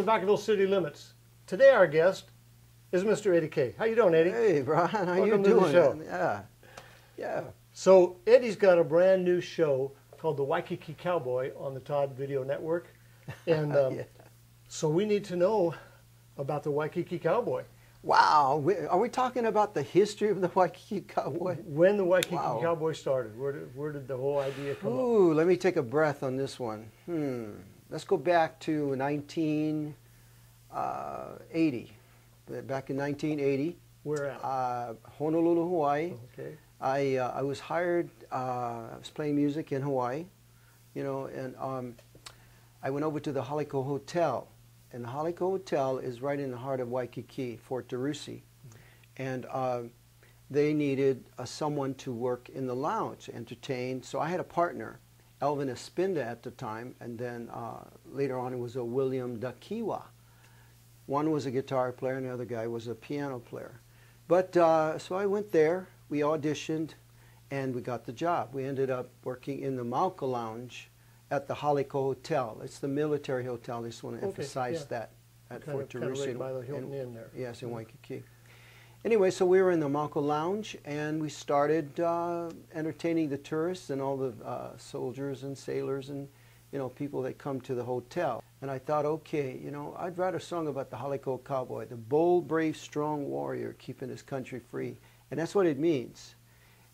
the Vacaville city limits. Today our guest is Mr. Eddy K. How you doing, Eddy? Hey, Brian. How Welcome you to doing? the show. Yeah. So Eddy's got a brand new show called The Waikiki Cowboy on the Todd Video Network. And Yeah. so we need to know about the Waikiki Cowboy. Wow. Are we talking about the history of the Waikiki Cowboy? When the Waikiki Wow. Cowboy started, where did the whole idea come up? Ooh, let me take a breath on this one. Let's go back to 1980. Back in 1980. Where at? Honolulu, Hawaii. Okay. I was hired. I was playing music in Hawaii, you know, and I went over to the Haliko Hotel, and the Haliko Hotel is right in the heart of Waikiki, Fort DeRusi, and they needed someone to work in the lounge, entertain. So I had a partner, Elvin Espinda at the time, and then later on it was a William Dakiwa. One was a guitar player, and the other guy was a piano player. But so I went there. We auditioned, and we got the job. We ended up working in the Mauka Lounge at the Haliko Hotel. It's the military hotel. I just want to emphasize that at Fort DeRusi. Right by the Hilton Inn there. Yes, in Waikiki. Anyway, so we were in the Mauka Lounge, and we started entertaining the tourists and all the soldiers and sailors and people that come to the hotel. And I thought, okay, I'd write a song about the Haliko Cowboy, the bold, brave, strong warrior keeping his country free. And that's what it means.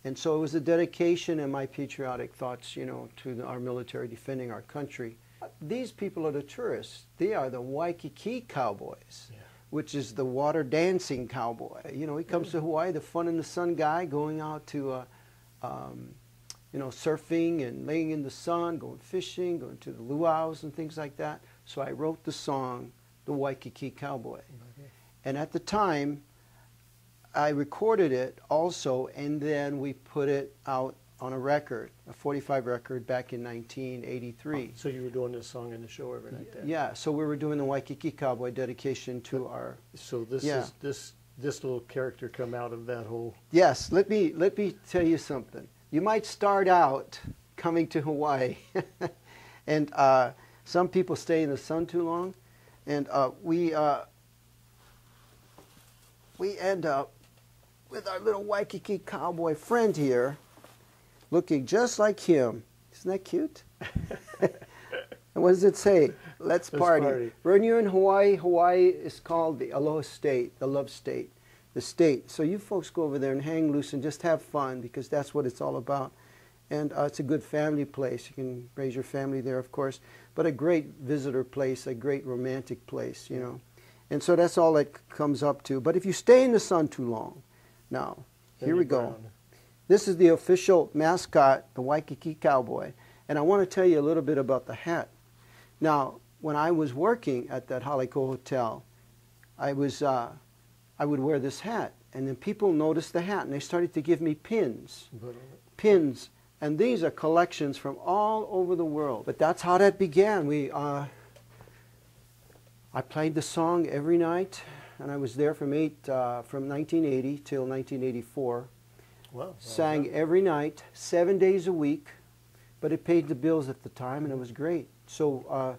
And so it was a dedication and my patriotic thoughts, to our military defending our country. These people are the tourists. They are the Waikiki Cowboys, which is the water dancing cowboy. He comes to Hawaii, the fun in the sun guy, going out to, surfing and laying in the sun, going fishing, going to the luau's and things like that. So I wrote the song, The Waikiki Cowboy. Okay. And at the time, I recorded it also, and then we put it out on a record, a 45 record back in 1983. So you were doing this song in the show every night then? Yeah, so we were doing the Waikiki Cowboy dedication to our... So this is this little character come out of that whole... Yes, let me tell you something. You might start out coming to Hawaii, and some people stay in the sun too long, and we end up with our little Waikiki Cowboy friend here, looking just like him. Isn't that cute? And what does it say? Let's party. When you're in Hawaii, Hawaii is called the Aloha State, the love state, the state. So you folks go over there and hang loose and just have fun, because that's what it's all about. And it's a good family place. You can raise your family there, of course, but a great visitor place, a great romantic place, And so that's all it comes up to. But if you stay in the sun too long, now, here we go. This is the official mascot, the Waikiki Cowboy. And I want to tell you a little bit about the hat. Now, when I was working at that Haliko Hotel, I would wear this hat. And then people noticed the hat, and they started to give me pins. Pins. And these are collections from all over the world. But that's how that began. I played the song every night. And I was there from 1980 till 1984. Wow. Sang every night, 7 days a week, but it paid the bills at the time, and it was great. So,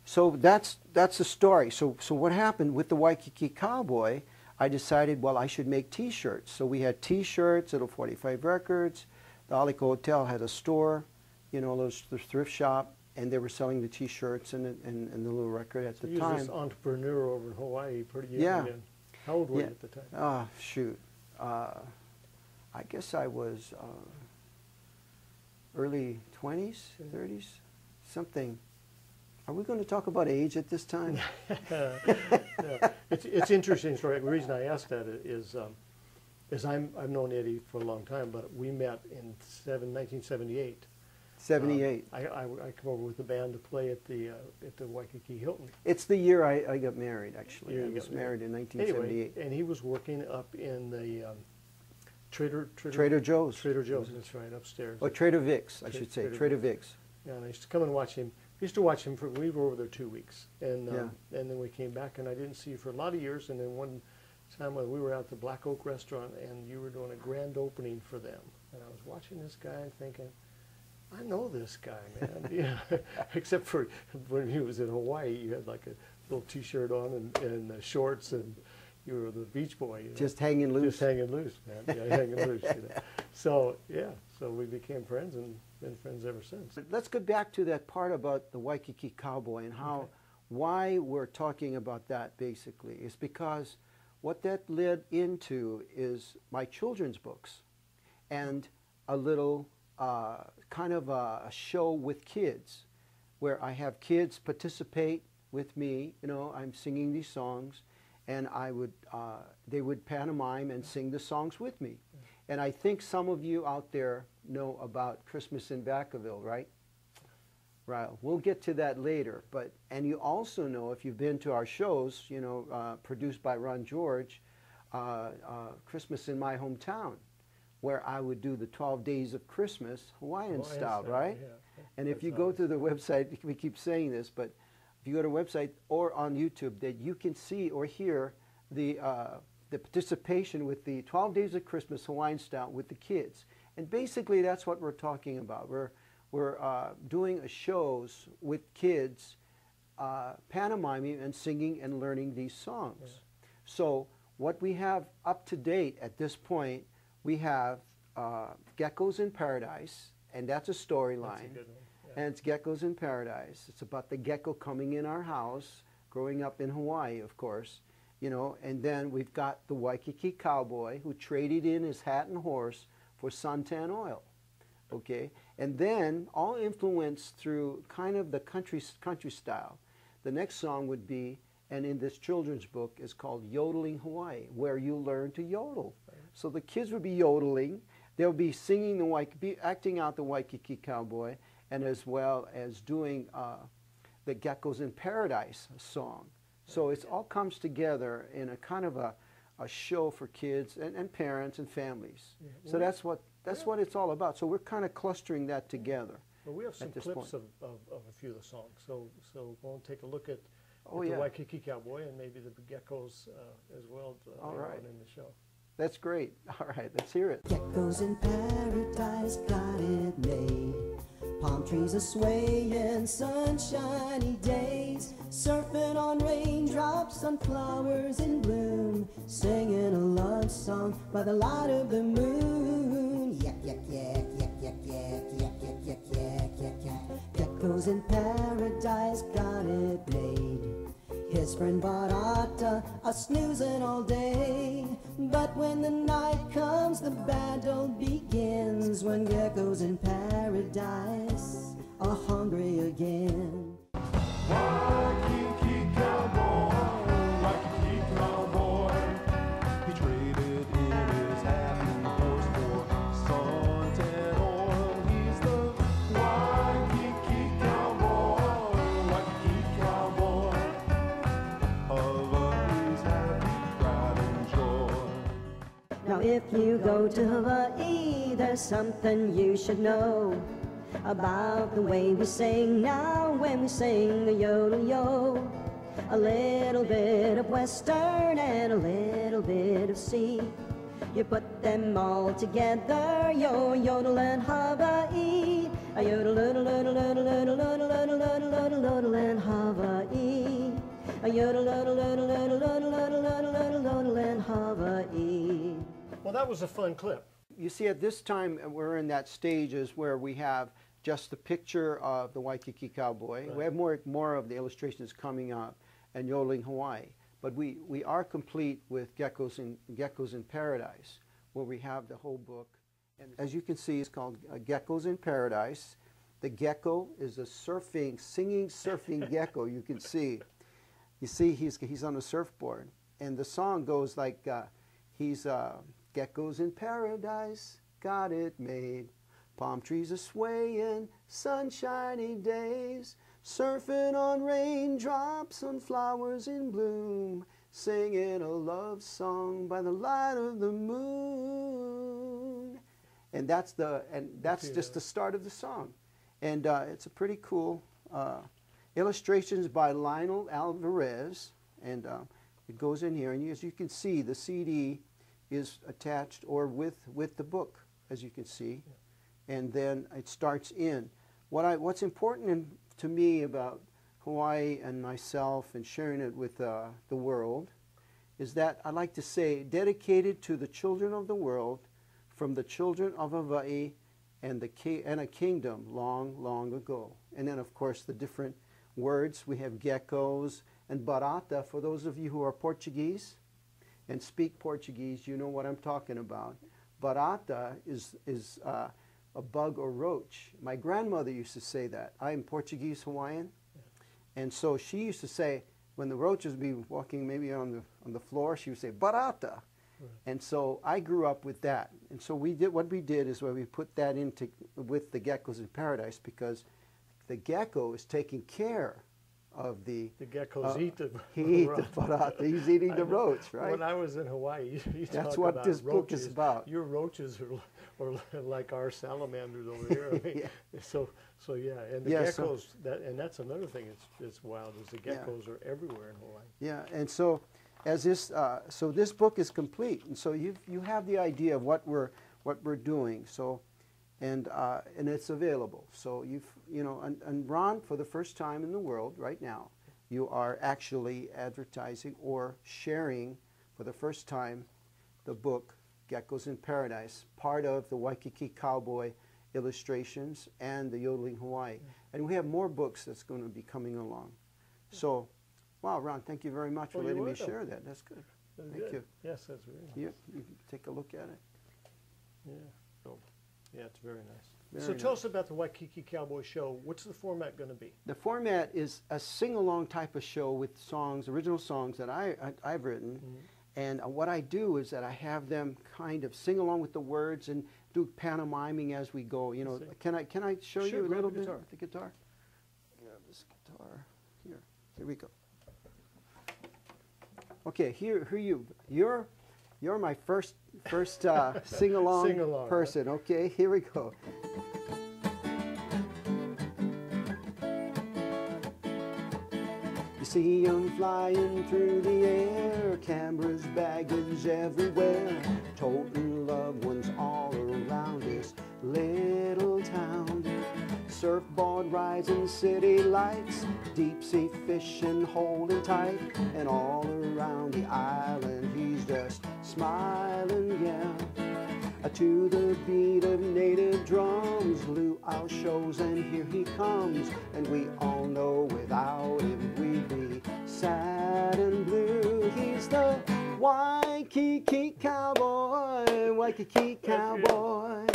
so that's the story. So what happened with the Waikiki Cowboy? I decided, well, I should make T-shirts. So we had T-shirts, little 45 records. The Haliko Hotel had a store, the thrift shop. And they were selling the T-shirts and the little record at the time. You were this entrepreneur over in Hawaii pretty young then. How old were you at the time? Shoot. I guess I was early 20s, 30s, something. Are we going to talk about age at this time? Yeah. It's interesting story. The reason I asked that is I've known Eddy for a long time, but we met in 1978. 78. I come over with the band to play at the Waikiki Hilton. It's the year I got married, actually. I was married in 1978. Anyway, and he was working up in the Trader Joe's. Trader Joe's, that's right, upstairs. Or Trader Vic's, I should say. Trader Vic's. Yeah, and I used to come and watch him. I used to watch him we were over there 2 weeks. And then we came back, and I didn't see you for a lot of years. And then one time when we were at the Black Oak Restaurant, and you were doing a grand opening for them. And I was watching this guy thinking, I know this guy, man. Except for when he was in Hawaii, you had like a little T-shirt on and shorts, and you were the beach boy. You know? Just hanging loose. Just hanging loose, man. Yeah, hanging loose. You know? So yeah, so we became friends and been friends ever since. Let's go back to that part about the Waikiki Cowboy and how, why we're talking about that basically is because what that led into is my children's books and a little kind of a show with kids where I have kids participate with me. You know, I'm singing these songs, and they would pantomime and sing the songs with me. And I think some of you out there know about Christmas in Vacaville, right? Right. We'll get to that later. And you also know, if you've been to our shows, you know, produced by Ron George, Christmas in My Hometown, where I would do the 12 Days of Christmas Hawaiian style, right? Yeah. And if you go to the website, we keep saying this, but if you go to the website or on YouTube, that you can see or hear the participation with the 12 Days of Christmas Hawaiian style with the kids. And basically that's what we're talking about. We're doing shows with kids, pantomiming and singing and learning these songs. Yeah. So what we have up to date at this point, we have Geckos in Paradise, and that's a storyline. Yeah. And it's Geckos in Paradise. It's about the gecko coming in our house, growing up in Hawaii, of course. You know, and then we've got the Waikiki Cowboy who traded in his hat and horse for suntan oil. Okay, and then all influenced through kind of the country style. The next song would be, and in this children's book, is called Yodeling Hawaii, where you learn to yodel. Right. So the kids would be yodeling, they'll be singing acting out the Waikiki Cowboy, and as well as doing the Geckos in Paradise song. So it all comes together in a kind of a show for kids and parents and families. Yeah. So that's what it's all about. So we're kind of clustering that together. Well, we have some clips of a few of the songs. So we'll take a look at the Waikiki Cowboy and maybe the Geckos as well on in the show. That's great. All right, let's hear it. Geckos in paradise got it made. Palm trees are swaying, sunshiny days, surfing on raindrops, sunflowers in bloom, singing a love song by the light of the moon. Yak, yak, yak, yak, yak, yak, yak, yak, yak, yak, yak, yak. Geckos in paradise got it made. His friend Barata are snoozing all day, but when the night comes, the battle begins. When geckos in paradise are hungry again. Waikiki cowboy, Waikiki cowboy. He traded in his hat and horse for suntan oil. He's the Waikiki cowboy, Waikiki cowboy. Now if you go to Hawaii, there's something you should know about the way we sing now when we sing the yodel-yo. A little bit of western and a little bit of sea. You put them all together, yo, yodel and Hawaii. A yodel, yodel, yodel, yodel, yodel, yodel, yodel, yodel, yodel, and Hawaii. A yodel, yodel, yodel, yodel, yodel, yodel, yodel, yodel, yodel, and Hawaii. Well, that was a fun clip. You see, at this time, we're in that stages where we have just the picture of the Waikiki Cowboy. Right. We have more of the illustrations coming up and Yodeling Hawaii. But we are complete with Geckos in Paradise, where we have the whole book. And as you can see, it's called Geckos in Paradise. The gecko is a singing, surfing gecko, you can see. You see, he's on a surfboard. And the song goes like, he's geckos in paradise, got it made. Palm trees are swaying, sunshiny days, surfing on raindrops, sunflowers in bloom, singing a love song by the light of the moon. And that's just the start of the song. And it's a pretty cool illustrations by Lionel Alvarez, and it goes in here. And as you can see, the CD is attached or with the book, as you can see. Yeah. And then it starts in. What's important to me about Hawaii and myself and sharing it with the world is that I like to say dedicated to the children of the world from the children of Hawaii and a kingdom long, long ago. And then, of course, the different words. We have geckos and barata. For those of you who are Portuguese and speak Portuguese, you know what I'm talking about. Barata is a bug or roach. My grandmother used to say that. I'm Portuguese Hawaiian. And so she used to say, when the roaches would be walking maybe on the floor, she would say, barata. Right. And so I grew up with that. And so what we did is where we put that into with the geckos in paradise, because the gecko is taking care of the geckos eat the he eat the barata. He's eating the roach, right? When I was in Hawaii, you that's talk what about this roaches. book is about. Your roaches are like our salamanders over here. I mean, yeah. So yeah, and the geckos, and that's another thing. It's wild is the geckos are everywhere in Hawaii. Yeah, and so as this this book is complete, and so you have the idea of what we're doing. So. And it's available. So and Ron, for the first time in the world right now, you are actually advertising or sharing for the first time the book Geckos in Paradise, part of the Waikiki Cowboy illustrations and the Yodeling Hawaii. Yeah. And we have more books that's going to be coming along. Yeah. So, wow, Ron, thank you very much for letting me share that. That's good. Thank you. Yes, that's very nice. You take a look at it. Yeah. So. Yeah, it's very nice. Very tell us about the Waikiki Cowboy Show. What's the format going to be? The format is a sing-along type of show with songs, original songs that I've written. Mm-hmm. And what I do is that I have them kind of sing along with the words and do pantomiming as we go. You know, can I show you a little bit with the guitar? Grab this guitar. Here we go. Okay, you're my first sing-along person. Huh? Okay, here we go. You see them flying through the air, cameras, baggage everywhere, toting loved ones all around this little town. Surfboard rides and city lights, deep sea fishing holding tight, and all around the island he's just smiling, yeah. To the beat of native drums, luau shows, and here he comes. And we all know without him we'd be sad and blue. He's the Waikiki Cowboy, Waikiki Cowboy.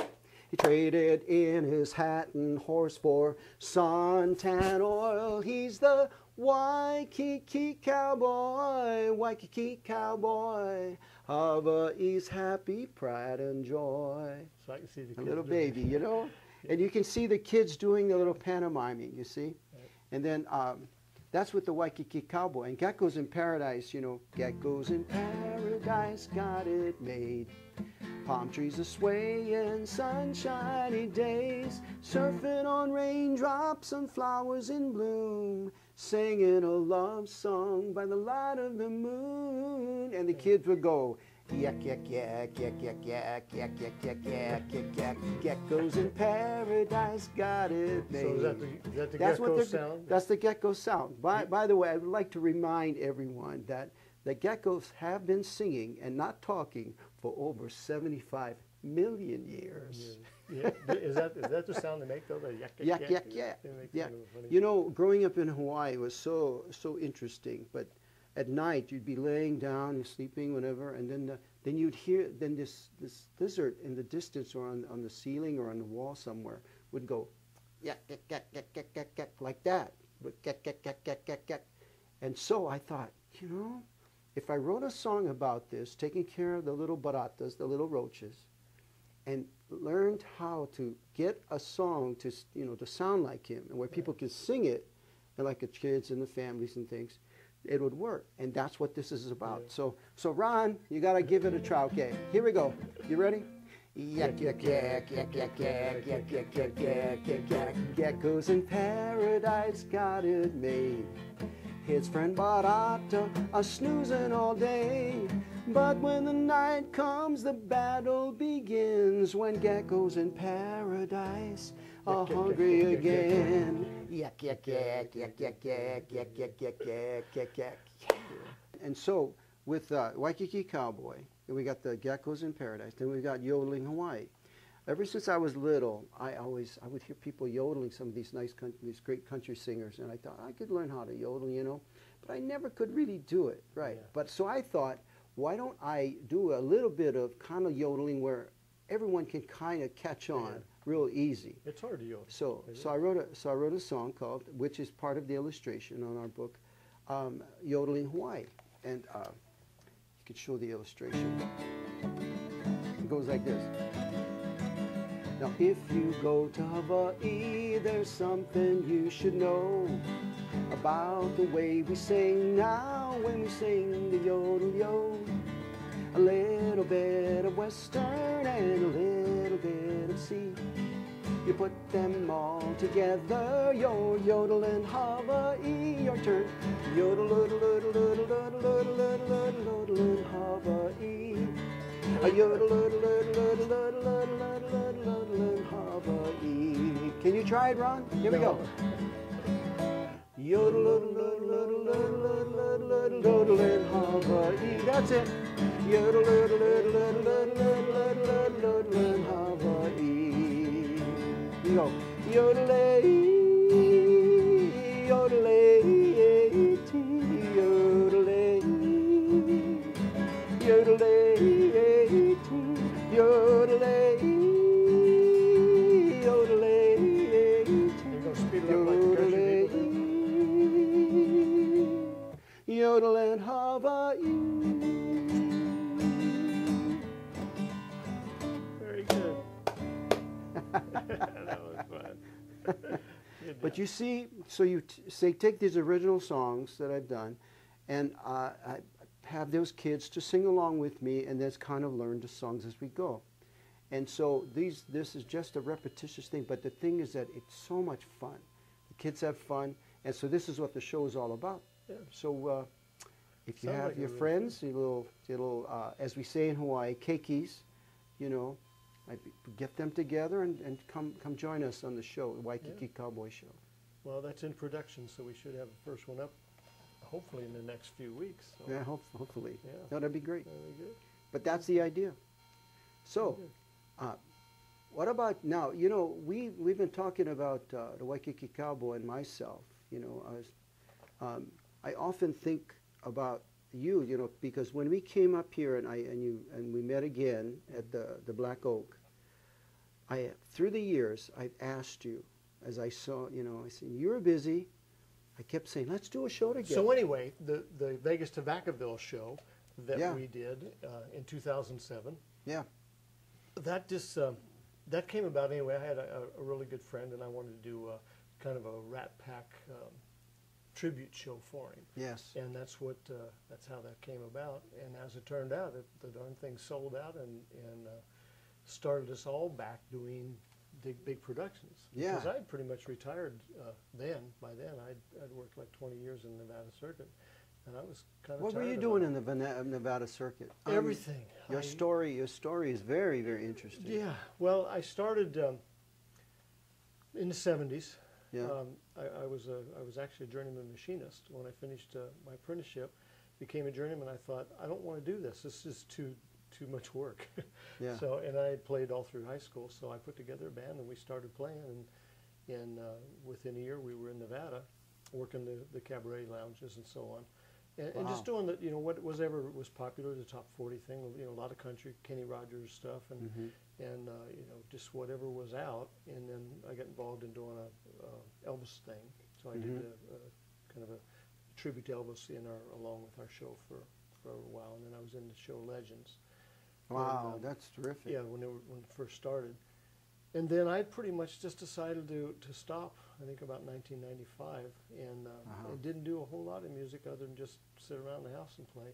He traded in his hat and horse for suntan oil. He's the Waikiki Cowboy, Waikiki Cowboy. Hawaii's happy pride and joy. So I can see the little baby, you know? And you can see the kids doing the little pantomiming, you see? Right. And then that's with the Waikiki Cowboy. And Geckos in Paradise, you know, Geckos in Paradise got it made. Palm trees are swaying, sunshiny days, surfing on raindrops and flowers in bloom, singing a love song by the light of the moon. And the kids would go, yak, yak, yak, yak, yak, yak, yak, yak, yak, yak, yak, yak. Geckos in Paradise got it made. So is that the gecko sound? That's the gecko sound. By the way, I would like to remind everyone that the geckos have been singing and not talking for over 75 million years. Yeah. Is that the sound they make though? The yak, yak, yak, yak, yak. Yeah. You know, growing up in Hawaii was so interesting. But at night you'd be laying down and sleeping, whatever, and then you'd hear this lizard in the distance or on the ceiling or on the wall somewhere would go yak, yak, yak, yak, yak, yak, yak, like that. Yak, yak, yak, yak, yak, yak. And so I thought, you know, if I wrote a song about this, taking care of the little baratas, the little roaches, and learned how to get a song to sound like him, and where people can sing it, and like the kids and the families and things, it would work. And that's what this is about. Yeah. So Ron, you got to give it a try. Okay, here we go. You ready? Yak, yak, yak, yak, yak, yak, yak, yak, yak, yak, yak, yak. Geckos in Paradise got it made. His friend Barata are snoozing all day, but when the night comes, the battle begins. When Geckos in Paradise all hungry again. Yak, yak, yak, yak, yak, yak, yak, yak, yak, yak, yak, yak. And so, with Waikiki Cowboy, and we got the Geckos in Paradise, then we got Yodeling Hawaii. Ever since I was little, I would hear people yodeling, some of these these great country singers, and I thought I could learn how to yodel, you know, but I never could really do it, right? Yeah. But so I thought, why don't I do a little bit of kind of yodeling where everyone can kind of catch on real easy. It's hard to yodel. So I wrote a song called, which is part of the illustration on our book, Yodeling Hawaii, and you could show the illustration. It goes like this. Now, if you go to Hawaii, there's something you should know about the way we sing now when we sing the yodel yo. A little bit of Western and a little bit of sea. You put them all together, you're yodeling Hawaii. Your turn. Yodel, yodel, yodel, yodel, yodel, yodel, yodel, yodel, yodeling Hawaii. A yodel, yodel, yodel, yodel, yodel, yodel, yodel, yodeling Hawaii. Can you try it, Ron? Here we go. Yodel, yodel, yodel, yodel, yodel, yodel, yodeling Hawaii. That's it. Yodel, yodel, yodel, yodel, yodel, yodel, yodeling Hawaii. You go. Yodelay, yodelay, yodelay, yodelay, yodelay, yodelay. You're going to speed it up like the country people do. Yodel and Hawaii. Very good. That was fun. But you see, so you take these original songs that I've done, and I have those kids to sing along with me, and then kind of learn the songs as we go. And so this is just a repetitious thing, but the thing is that it's so much fun. The kids have fun, and so this is what the show is all about. Yeah. So if you Sounds have like your a really friends, your little as we say in Hawaii, keikis, you know, get them together and come join us on the show, the Waikiki Cowboy Show. Well, that's in production, so we should have the first one up hopefully in the next few weeks. So Yeah, hopefully. Yeah. No, that'd be great. that'll be good. But that's the idea. So, Good. what about now? You know, we've been talking about the Waikiki Cowboy and myself. You know, I often think about you. You know, because when we came up here and we met again at the Black Oak, through the years I've asked you, as I saw, you know, I said you were busy. I kept saying, let's do a show together. So anyway, the Vegas to Vacaville show that Yeah. we did in 2007, Yeah. that just that came about anyway. I had a really good friend, and I wanted to do kind of a Rat Pack tribute show for him. Yes. And that's how that came about. And as it turned out, the darn thing sold out and started us all back doing big productions. Yeah. Because I'd pretty much retired then. By then, I'd worked like 20 years in the Nevada circuit, and I was kind of. What were you doing in the Nevada circuit? Everything. Your story is very, very interesting. Yeah. Well, I started in the 70s. Yeah. I was actually a journeyman machinist when I finished my apprenticeship. Became a journeyman. I thought, I don't want to do this. This is too much work. Yeah. So, and I had played all through high school, so I put together a band and we started playing. And within a year, we were in Nevada, working the cabaret lounges and so on, and just doing the whatever was popular, the top 40 thing. You know, a lot of country, Kenny Rogers stuff, and just whatever was out. And then I got involved in doing a Elvis thing, so I did a kind of a tribute to Elvis along with our show for a while, and then I was in the show Legends. Wow, And, that's terrific. Yeah, when it first started. And then I pretty much just decided to stop, I think about 1995, and I didn't do a whole lot of music other than just sit around the house and play.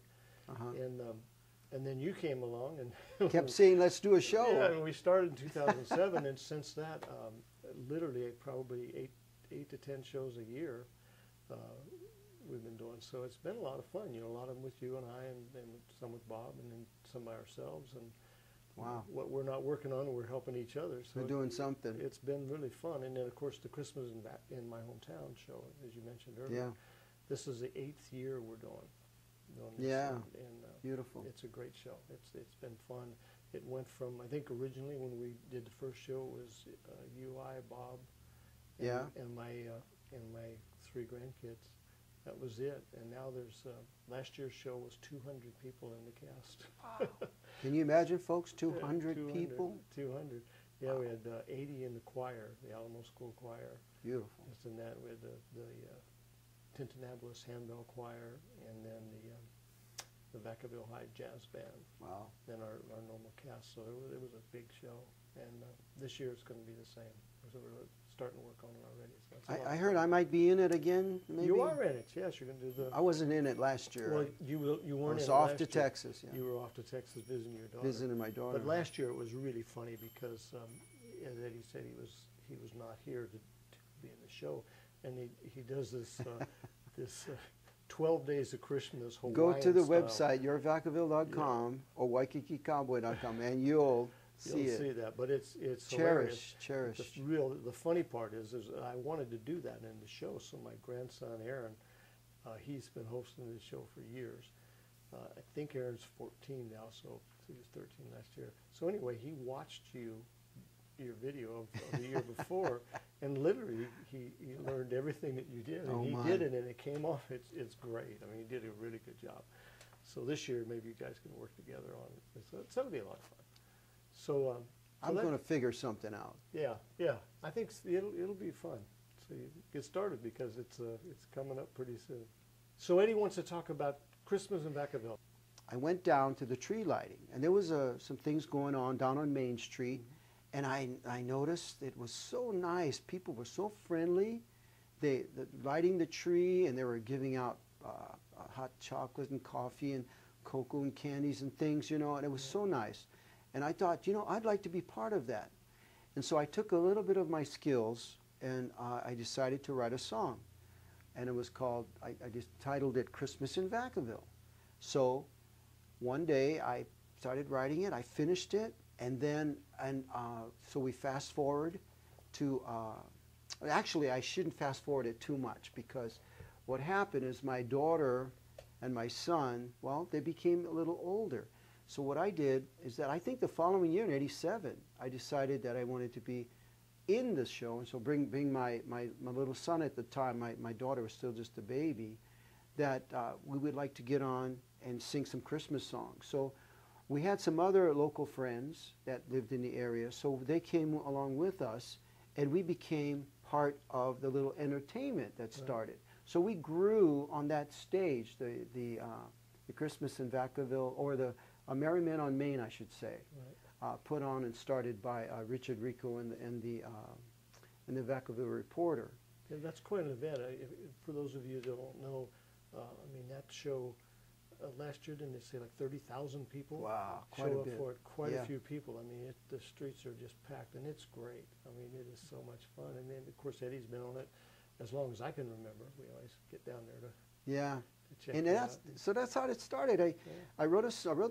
And then you came along and Kept saying, let's do a show. yeah, and we started in 2007, and since that, literally probably 8 to 10 shows a year we've been doing. So it's been a lot of fun. You know, a lot of them with you and I, and some with Bob, and then some by ourselves. And Wow. what we're not working on, we're helping each other. So We're doing something. It's been really fun. And then, of course, the Christmas in my hometown show, as you mentioned earlier. Yeah. This is the 8th year we're doing this. Yeah. And Beautiful. it's a great show. It's been fun. It went from, I think originally when we did the first show, it was you, I, Bob, and, Yeah. and my 3 grandkids. That was it. And now there's, last year's show was 200 people in the cast. Can you imagine, folks? Yeah, 200 people? 200. Yeah, we had 80 in the choir, the Alamo School Choir. Beautiful. Just in that, we had the Tintonabolis Handbell Choir, and then the Vacaville High Jazz Band. Wow. Then our normal cast. So it was a big show. And this year it's going to be the same. So we're starting to work on it already. So that's a lot I of heard fun. I might be in it again, maybe? You are in it, yes. You're going to do the... I wasn't in it last year. Well, you weren't I in was it off last to year. Texas, yeah. You were off to Texas visiting your daughter. Visiting my daughter. But last year it was really funny because, as Eddie said, he was not here to be in the show, and he does this this 12 Days of Christmas Hawaiian Go to the style. website, yourvacaville.com or waikikiCowboy.com, and you'll see You'll it. see that, but it's hilarious. Cherish. The funny part is I wanted to do that in the show, so my grandson Aaron, he's been hosting the show for years. I think Aaron's 14 now, so he was 13 last year. So anyway, he watched your video of the year before, and literally he learned everything that you did, and Oh, he my. did it, and it came off. It's great. I mean, he did a really good job. So this year, maybe you guys can work together on it. So it's going to be a lot of fun. So, I'm going to figure something out. yeah. I think it'll be fun. So you get started because it's coming up pretty soon. So Eddie wants to talk about Christmas in Vacaville. I went down to the tree lighting, and there was some things going on down on Main Street, and I noticed it was so nice. People were so friendly. They lighting the tree, and they were giving out hot chocolate and coffee and cocoa and candies and things, and it was so nice. And I thought, I'd like to be part of that. And so I took a little bit of my skills, and I decided to write a song. And it was called, I just titled it Christmas in Vacaville. So one day I started writing it, I finished it, and so we fast forward to, actually I shouldn't fast forward it too much, because what happened is my daughter and my son, well, they became a little older. So what I did is that I think the following year in '87, I decided that I wanted to be in the show, and so bring my little son at the time, my daughter was still just a baby, that we would like to get on and sing some Christmas songs. So we had some other local friends that lived in the area, so they came along with us, and we became part of the little entertainment that started. So we grew on that stage, the Christmas in Vacaville, or the Merry Men on Main, I should say, put on and started by Richard Rico and the Vacaville Reporter. Yeah, that's quite an event. For those of you that don't know, I mean, that show last year, didn't they say like 30,000 people? Wow, quite show a up bit. for it. Quite Yeah. a few people. I mean, the streets are just packed, and it's great. I mean, it is so much fun. And then, of course, Eddie's been on it as long as I can remember. We always get down there to Yeah. check And it out. so that's how it started. I wrote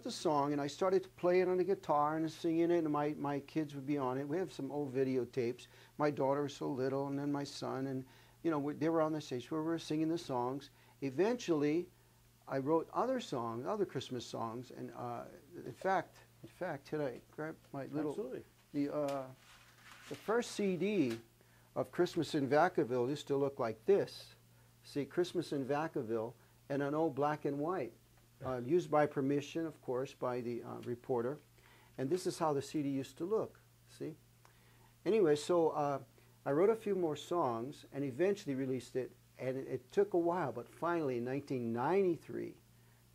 the song, and I started to play it on the guitar and singing it, and my kids would be on it. We have some old videotapes. My daughter was so little, and then my son, and they were on the stage where we were singing the songs. Eventually, I wrote other songs, other Christmas songs, and in fact, could I grab my little Absolutely. the first CD of Christmas in Vacaville used to look like this. See, Christmas in Vacaville, and an old black and white, used by permission, of course, by the reporter. And this is how the CD used to look, see? Anyway, so I wrote a few more songs and eventually released it, and it took a while, but finally in 1993,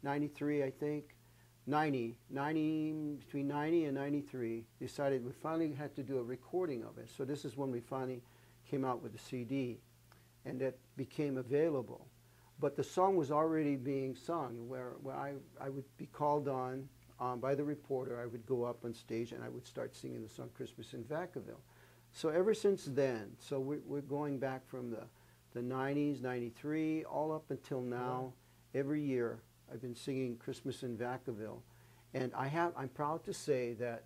93 I think, between 90 and 93, decided we finally had to do a recording of it. So this is when we finally came out with the CD, and that became available. But the song was already being sung, where I would be called on by the reporter. I would go up on stage and I would start singing the song Christmas in Vacaville. So ever since then, so we're going back from the 90s, 93, all up until now. Every year I've been singing Christmas in Vacaville. And I'm proud to say that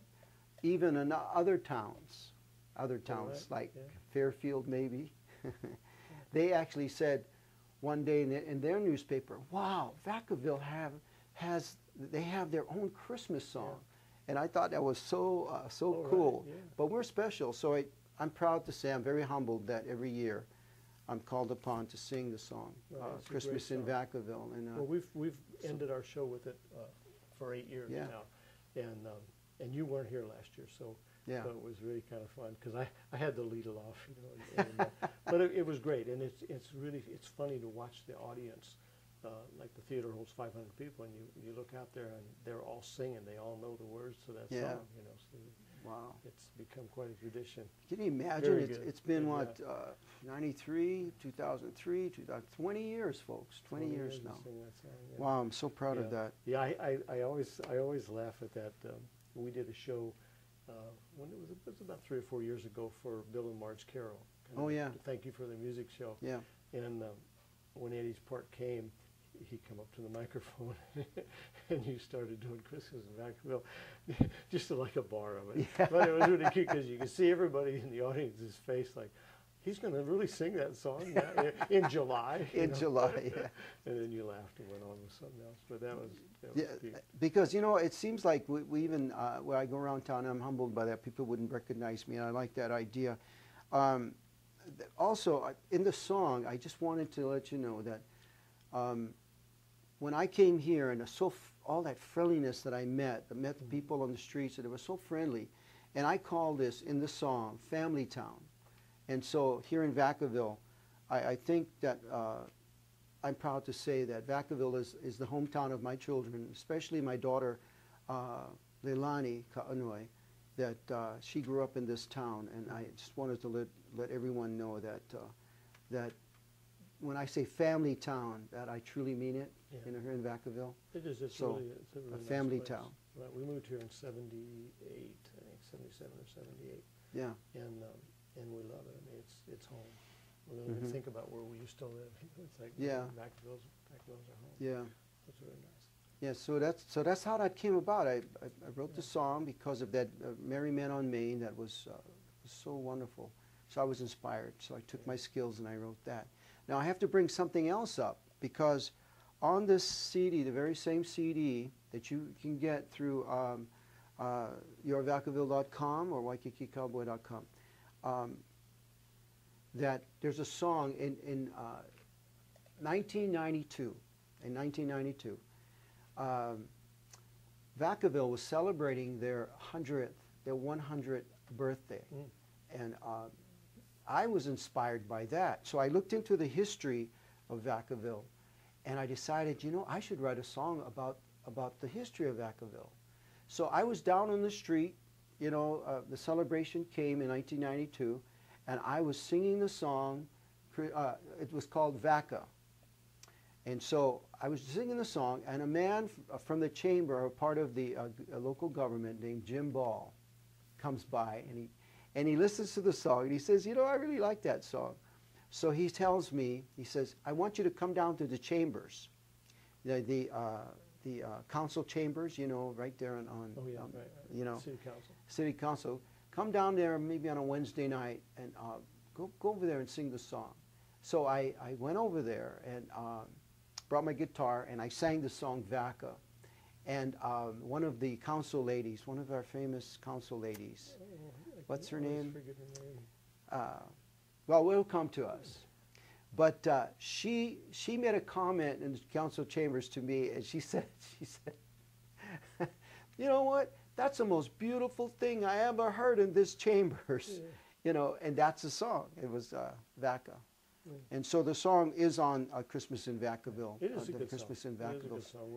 even in other towns right, like yeah. Fairfield maybe, they actually said one day in their newspaper, wow, Vacaville they have their own Christmas song. And I thought that was so cool. Right, yeah. But we're special, so I'm proud to say I'm very humbled that every year I'm called upon to sing the song, Well, it's a Christmas great in song. Vacaville. And, Well, we've ended our show with it for 8 years Yeah. now, and you weren't here last year, so Yeah. it was really kind of fun because I had to lead it off, you know, but it was great, and it's funny to watch the audience. Like the theater holds 500 people, and you look out there and they're all singing. They all know the words to that Yeah. song, you know. So wow. it's become quite a tradition. Can you imagine? Very It's, good. it's been, Good, what, 93, 2003, 2020 years, folks. 20 years to now. sing that song, yeah. Wow, I'm so proud yeah. of that. Yeah, I always laugh at that. We did a show when it was about 3 or 4 years ago for Bill and Marge Carroll. Kind Oh, of yeah. to thank you for the music show. Yeah. And when Eddy's part came, he come up to the microphone and you started doing Christmas in Vacaville, just like a bar of it. Yeah. But it was really cute because you could see everybody in the audience's face like, he's going to really sing that song now, in July. you In know? July, yeah. And then you laughed and went on with something else. But that was Yeah, cute. because, you know, it seems like we even, where I go around town, I'm humbled by that. People wouldn't recognize me, and I like that idea. Also, in the song, I just wanted to let you know that when I came here and all that friendliness that I met the people on the streets, and it was so friendly, and I call this in the song Family Town. And so here in Vacaville, I think that I'm proud to say that Vacaville is the hometown of my children, especially my daughter, Leilani Ka'anoi, that she grew up in this town. And I just wanted to let everyone know that that when I say family town, that I truly mean it. Yeah. You know, here in Vacaville. It is. It's So, really it's a really nice family place. town. Right. We moved here in '78, I think '77 or '78, Yeah. and we love it. I mean, it's home. We don't even think about where we used to live. It's like Yeah. Vacaville's our home. Yeah. It's really nice. Yeah, so that's how that came about. I wrote the song because of that Merry Men on Main that was so wonderful. So I was inspired. So I took my skills and I wrote that. Now I have to bring something else up because on this CD, the very same CD that you can get through yourvacaville.com or waikikicowboy.com, that there's a song in 1992. In 1992. Vacaville was celebrating their 100th birthday. And I was inspired by that. So I looked into the history of Vacaville, and I decided, you know, I should write a song about the history of Vacaville. So I was down on the street, you know, the celebration came in 1992, and I was singing the song. It was called Vaca. And so I was singing the song, and a man from the chamber, a part of the local government named Jim Ball, comes by, and he listens to the song, and he says, you know, I really like that song. So he tells me, he says, I want you to come down to the chambers, the council chambers, you know, right there on Oh yeah, right. you know, City Council. City Council. Come down there maybe on a Wednesday night and go over there and sing the song. So I went over there and brought my guitar and I sang the song Vaca. And one of the council ladies, one of our famous council ladies, what's her name? Forget her name. Well, it'll come to us. But she made a comment in the council chambers to me, and she said, you know what? That's the most beautiful thing I ever heard in this chambers. Yeah. You know, and that's the song. It was Vaca. Yeah. And so the song is on Christmas in Vacaville. It is a the good Christmas song. in Vacaville. It is a good song.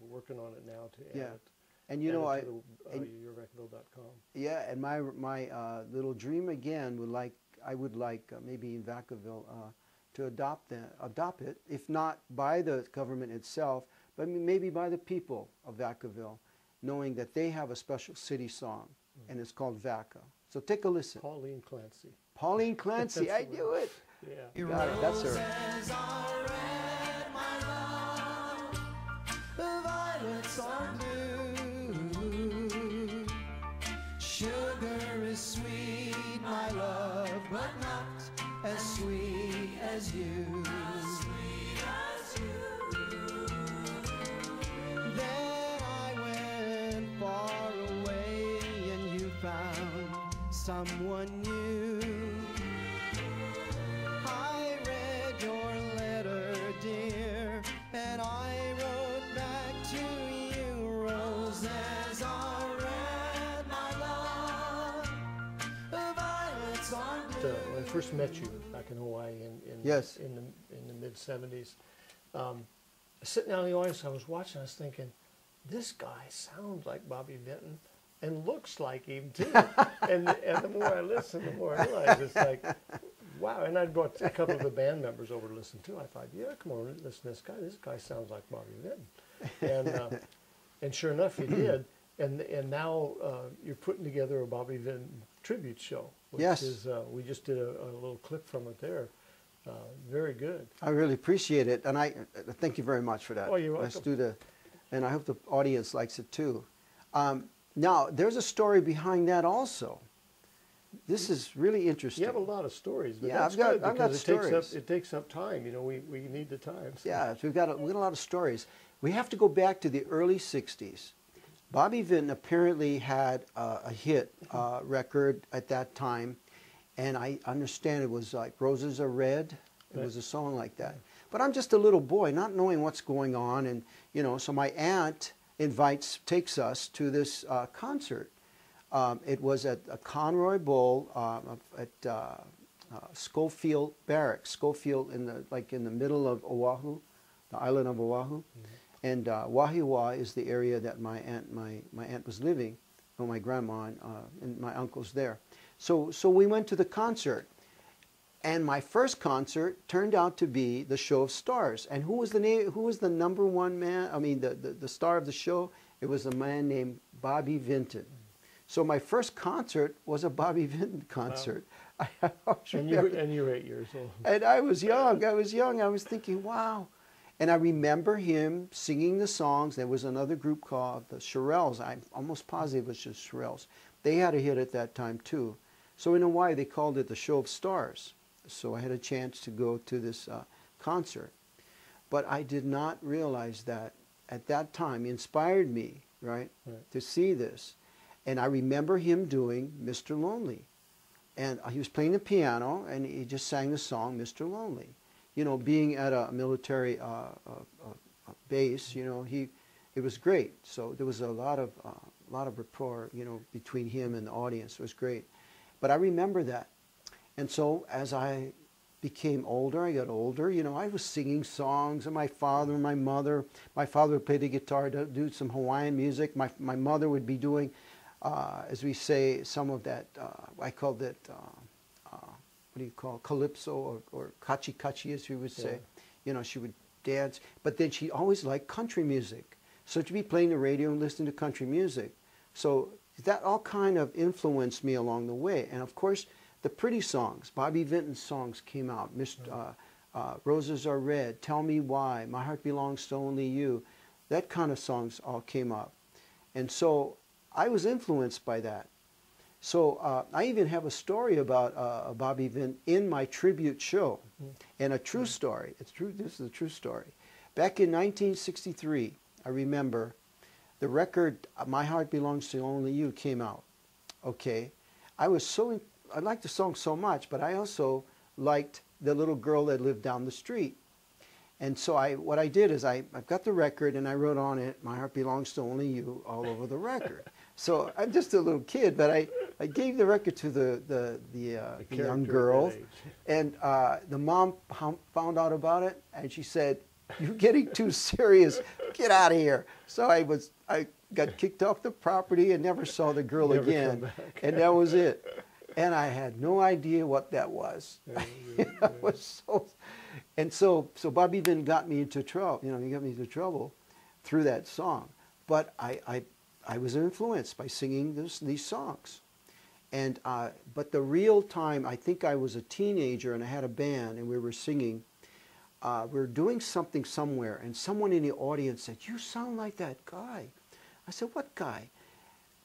We're working on it now to add Yeah. it. And you know, yourvacaville.com. yeah, and my little dream again I would like maybe in Vacaville to adopt it, if not by the government itself, but maybe by the people of Vacaville, knowing that they have a special city song, and it's called Vaca. So take a listen. Pauline Clancy. Pauline Clancy, I That's knew it. Yeah. You got it, that's her. Roses are red, my love. The violets are blue. but not as sweet as you. Then I went far away and you found someone new. I read your letter, dear, and I wrote back to you. Roses are red, my love, violets are blue. When I first met you back in Hawaii Yes. in the mid-'70s, sitting down in the audience, I was watching, I was thinking, this guy sounds like Bobby Vinton and looks like him too. and the more I listen, the more I realize it's like, wow. And I brought a couple of the band members over to listen too. I thought, yeah, come on, listen to this guy. This guy sounds like Bobby Vinton. And sure enough, he did. And now you're putting together a Bobby Vinton tribute show. Which Yes. is, we just did a little clip from it there. Very good. I really appreciate it, and I thank you very much for that. Oh, you're Let's welcome. do and I hope the audience likes it too. Now, there's a story behind that also. This is really interesting. You have a lot of stories, but Yeah, that's I've got- good I've got because stories. it takes up time. You know, we need the time. So. Yeah, we've got a lot of stories. We have to go back to the early '60s. Bobby Vinton apparently had a hit record at that time, and I understand it was like "Roses Are Red." It was a song like that. But I'm just a little boy, not knowing what's going on, and so my aunt takes us to this concert. It was at a Conroy Bowl at Schofield Barracks. Schofield in the middle of Oahu, the island of Oahu, and Wahiawa is the area that my aunt was living, or my grandma and my uncles there. So we went to the concert. And my first concert turned out to be the Show of Stars. And who was the number one man? I mean, the star of the show? It was a man named Bobby Vinton. So my first concert was a Bobby Vinton concert. Wow. And you were 8 years old. And I was young. I was thinking, wow. And I remember him singing the songs. There was another group called the Shirelles. I'm almost positive it was just Shirelles. They had a hit at that time too. So in Hawaii, they called it the Show of Stars. So I had a chance to go to this concert. But I did not realize that at that time, he inspired me, right, to see this. And I remember him doing Mr. Lonely. And he was playing the piano, and he just sang the song, Mr. Lonely. You know, being at a military base, it was great. So there was a lot of rapport, between him and the audience. It was great. But I remember that. And so as I became older, I got older, I was singing songs, and my father and my mother, my father would play the guitar, do some Hawaiian music. My mother would be doing, as we say, some of that, I called it, what do you call it, calypso or kachi-kachi, as we would say. She would dance. But then she always liked country music. So to be playing the radio and listening to country music. So that all kind of influenced me along the way. And of course, the pretty songs, Bobby Vinton's songs came out. Roses Are Red, Tell Me Why, My Heart Belongs to Only You. That kind of songs all came up. And so I was influenced by that. So I even have a story about Bobby Vinton in my tribute show. And a true story. It's true. This is a true story. Back in 1963, I remember the record My Heart Belongs to Only You came out. Okay. I liked the song so much, but I also liked the little girl that lived down the street. And so what I did is I've got the record, and I wrote on it, My Heart Belongs to Only You, all over the record. So I'm just a little kid, but I gave the record to the young girl, and the mom found out about it, and she said, "You're getting too serious. Get out of here." So I got kicked off the property and never saw the girl again, and that was it. And I had no idea what that was. So Bobby Vinton got me into trouble. He got me into trouble through that song. But I was influenced by singing these songs. And but the real time, I think I was a teenager and I had a band and we were singing. We were doing something somewhere, and someone in the audience said, "You sound like that guy." I said, "What guy?"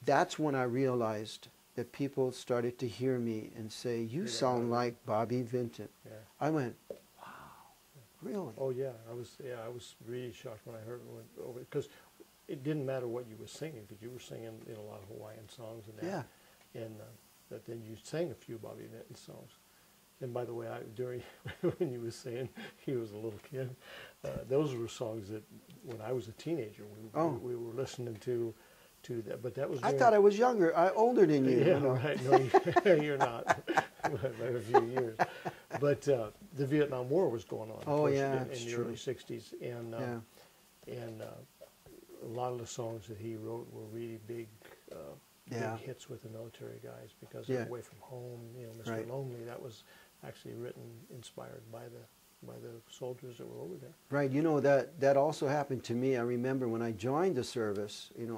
That's when I realized that people started to hear me and say, "You Yeah. sound like Bobby Vinton." Yeah. I went, "Wow, really?" Oh yeah, I was really shocked when I heard it over, because it didn't matter what you were singing, because you were singing a lot of Hawaiian songs and that. Yeah. And but then you sang a few Bobby Vinton songs. And by the way, during when you were saying he was a little kid, those were songs that when I was a teenager we were listening to that. But that was I thought I was younger, older than you. yeah, you know? right. No, you're not by a few years. But the Vietnam War was going on. Of Oh, course, yeah, in it's the true. early '60s, and a lot of the songs that he wrote were really big Yeah. hits with the military guys, because Yeah. they're away from home. You know, Mr. Right. Lonely, that was actually written, inspired by the soldiers that were over there. Right, you know, that also happened to me. I remember when I joined the service, and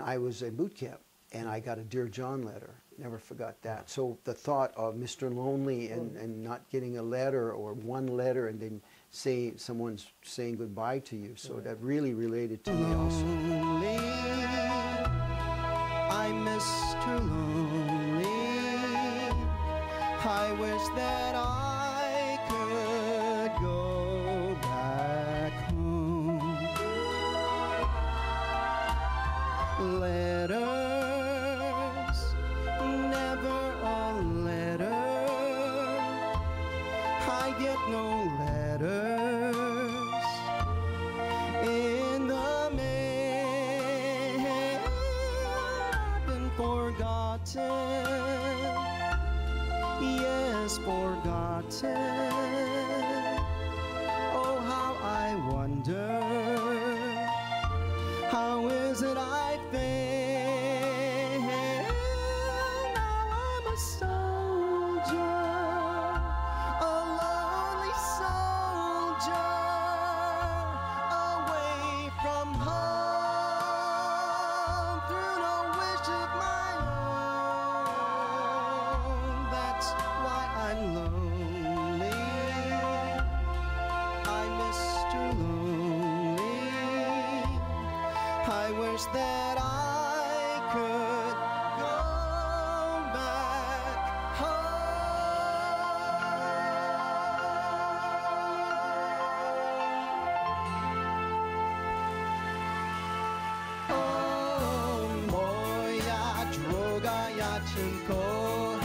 I was in boot camp, and I got a Dear John letter. Never forgot that. So the thought of Mr. Lonely and not getting a letter, or one letter, and then someone's saying goodbye to you. So that really related to me also. Lonely, I'm Mr. Lonely. I wish that I could go back home. Letters, never a letter. I get no letters in the mail. I've been forgotten, yes, forgotten. Oh, how I wonder, how is it I fail? Now I'm a soldier, a lonely soldier, away from home, through no wish of my own. That's why I'm lonely. I'm Mr. Lonely. I wish that I could go back home. Moja droga, ja cię kocham,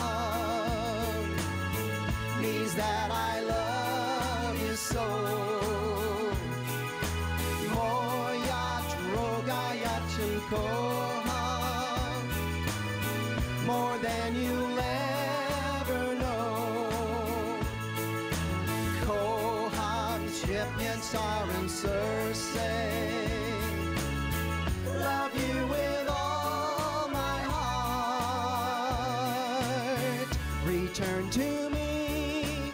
means that I love you so. Moja droga, ja cię kocham, more than you'll ever know. Kocham cię, Sarah Cersei. Love you with all my heart. Return to me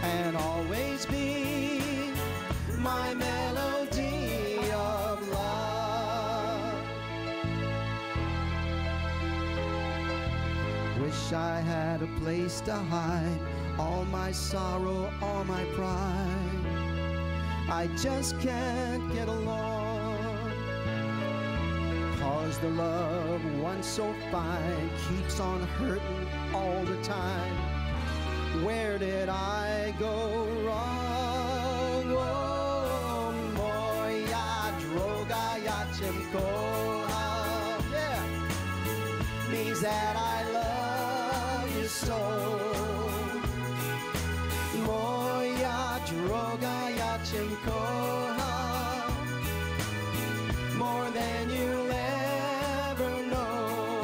and always be my melody of love. Wish I had a place to hide all my sorrow, all my pride. I just can't get along, 'cause the love once so fine keeps on hurting all the time. Where did I go wrong? Oh, moja droga, ja cię kocham. Yeah, means that I love you so. Moja droga, ja cię kocham, more than you'll ever know.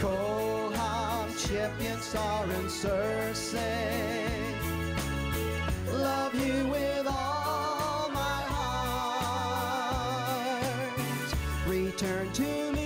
Kocham cię, Sarah Cersei. Love you with all my heart. Return to me